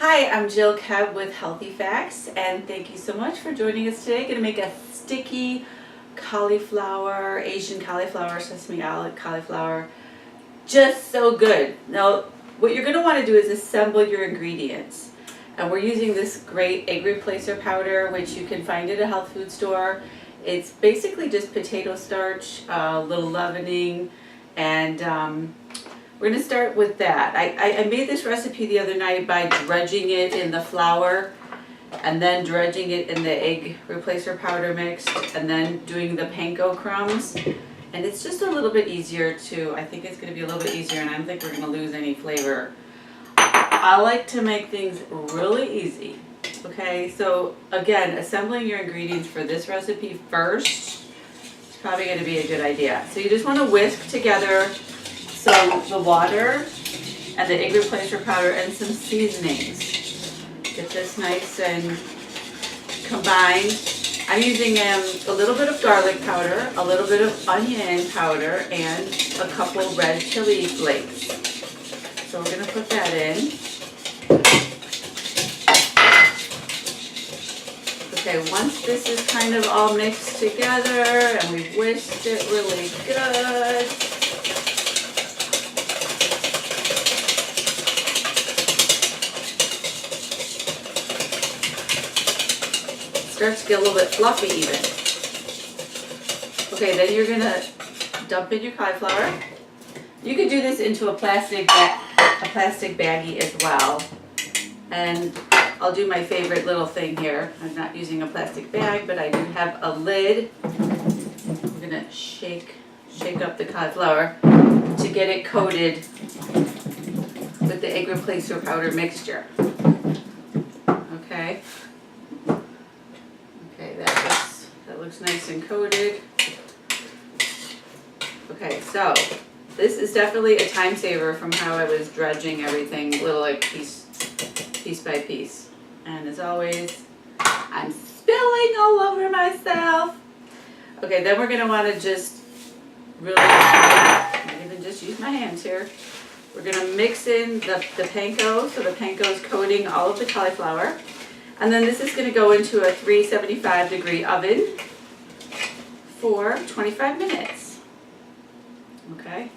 Hi, I'm Jill Keb with Healthy Facts, and thank you so much for joining us today. Going to make a sticky cauliflower, Asian cauliflower, sesame cauliflower. Just so good. Now, what you're going to want to do is assemble your ingredients. And we're using this great egg replacer powder, which you can find at a health food store. It's basically just potato starch, a little leavening, and we're going to start with that. I made this recipe the other night by dredging it in the flour and then dredging it in the egg replacer powder mix and then doing the panko crumbs. And it's just a little bit easier to, I think it's going to be a little bit easier, and I don't think we're going to lose any flavor. I like to make things really easy. Okay, so again, assembling your ingredients for this recipe first is probably going to be a good idea. So you just want to whisk together the water and the egg replacer powder and some seasonings. Get this nice and combined. I'm using a little bit of garlic powder, a little bit of onion powder, and a couple red chili flakes. So we're going to put that in. Okay, once this is kind of all mixed together and we've whisked it really good, starts to get a little bit fluffy even. Okay, then you're gonna dump in your cauliflower. You could do this into a plastic baggie as well. And I'll do my favorite little thing here. I'm not using a plastic bag, but I do have a lid. I'm gonna shake up the cauliflower to get it coated with the egg replacer powder mixture. Okay. That looks nice and coated. Okay, so this is definitely a time saver from how I was dredging everything, little like piece by piece. And as always, I'm spilling all over myself. Okay, then we're gonna want to just really, I even just use my hands here. We're gonna mix in the panko, so the panko is coating all of the cauliflower. And then this is going to go into a 375-degree oven for 25 minutes. Okay.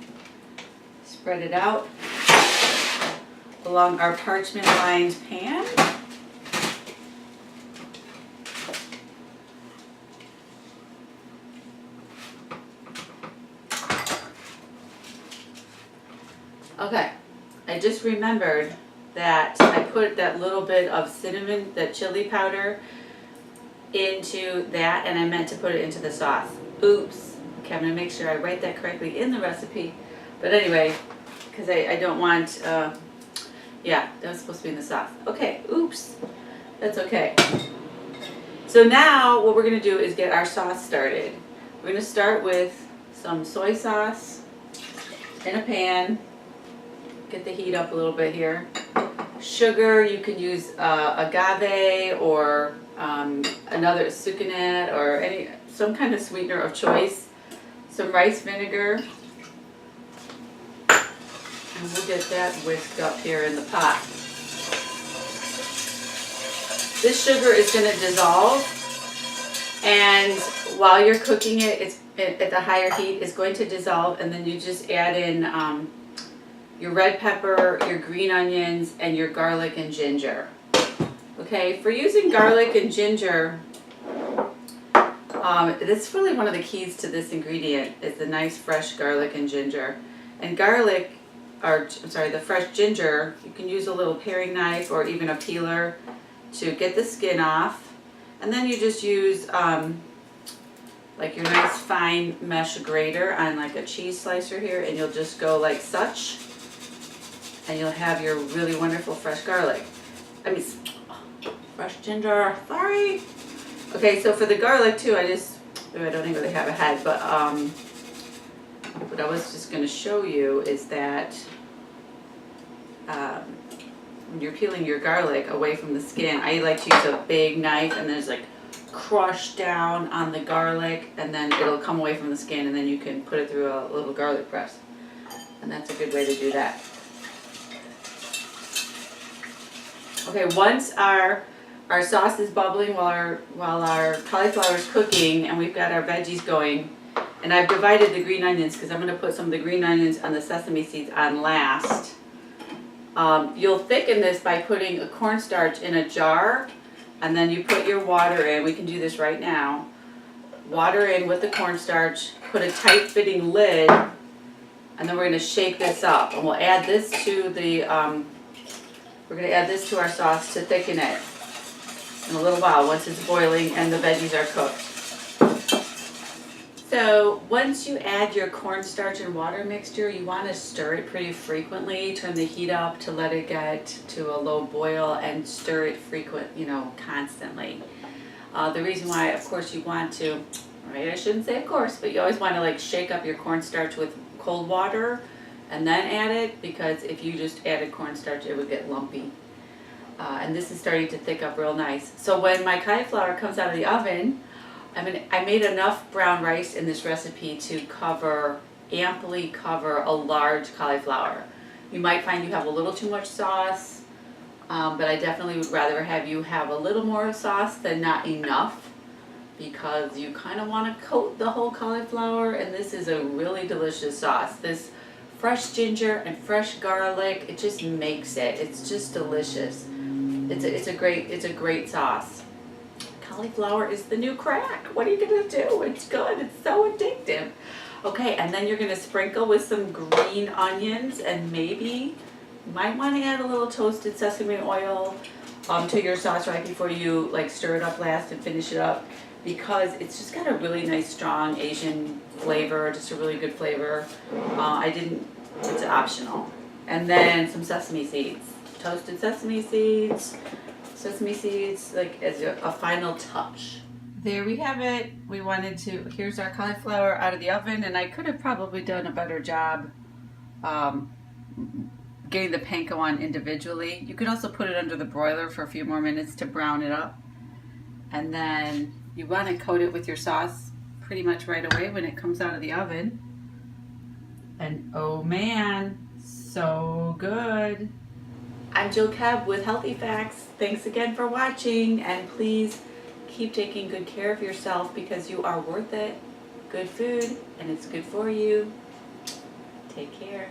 Spread it out along our parchment-lined pan. Okay. I just remembered that I put that little bit of cinnamon, the chili powder, into that, and I meant to put it into the sauce. Oops. Okay, I'm going to make sure I write that correctly in the recipe. But anyway, because I don't want, yeah, that was supposed to be in the sauce. Okay, oops. That's okay. So now what we're going to do is get our sauce started. We're going to start with some soy sauce in a pan. Get the heat up a little bit here. Sugar, you can use agave or another sucanat or some kind of sweetener of choice. Some rice vinegar. And we'll get that whisked up here in the pot. This sugar is going to dissolve, and while you're cooking it, it's at the higher heat, it's going to dissolve, and then you just add in your red pepper, your green onions, and your garlic and ginger. Okay, for using garlic and ginger, that's really one of the keys to this ingredient, is the nice fresh garlic and ginger. And garlic, the fresh ginger, you can use a little paring knife or even a peeler to get the skin off. And then you just use like your nice fine mesh grater on like a cheese slicer here, and you'll just go like such. And you'll have your really wonderful fresh garlic. Fresh ginger, sorry. Okay, so for the garlic too, I don't even really have a head, but what I was just going to show you is that when you're peeling your garlic away from the skin, I like to use a big knife and there's like crush down on the garlic, and then it'll come away from the skin, and then you can put it through a little garlic press. And that's a good way to do that. Okay, once our sauce is bubbling while our cauliflower is cooking and we've got our veggies going, and I've divided the green onions because I'm going to put some of the green onions and the sesame seeds on last. You'll thicken this by putting a cornstarch in a jar, and then you put your water in. We can do this right now. Water in with the cornstarch, put a tight fitting lid, and then we're going to shake this up, and we'll add this to the we're going to add this to our sauce to thicken it in a little while once it's boiling and the veggies are cooked. So once you add your cornstarch and water mixture, you want to stir it pretty frequently. Turn the heat up to let it get to a low boil and stir it constantly. The reason why, of course, you want to, right, I shouldn't say of course, but you always want to shake up your cornstarch with cold water and then add it, because if you just added cornstarch, it would get lumpy. And this is starting to thick up real nice. So when my cauliflower comes out of the oven, I made enough brown rice in this recipe to amply cover a large cauliflower. You might find you have a little too much sauce, but I definitely would rather have you have a little more sauce than not enough, because you kind of want to coat the whole cauliflower, and this is a really delicious sauce. This fresh ginger and fresh garlic, it just makes it. It's just delicious. It's a great sauce. Cauliflower is the new crack. What are you gonna do? It's good. It's so addictive. Okay, and then you're gonna sprinkle with some green onions, and maybe you might want to add a little toasted sesame oil to your sauce right before you stir it up last and finish it up, because it's just got a really nice strong Asian flavor, just a really good flavor. It's optional. And then some sesame seeds, toasted sesame seeds as a final touch. There we have it. Here's our cauliflower out of the oven, and I could have probably done a better job getting the panko on individually. You could also put it under the broiler for a few more minutes to brown it up. And then you want to coat it with your sauce pretty much right away when it comes out of the oven. And oh man, so good. I'm Jill Keb with Healthy Facts. Thanks again for watching, and please keep taking good care of yourself, because you are worth it. Good food, and it's good for you. Take care.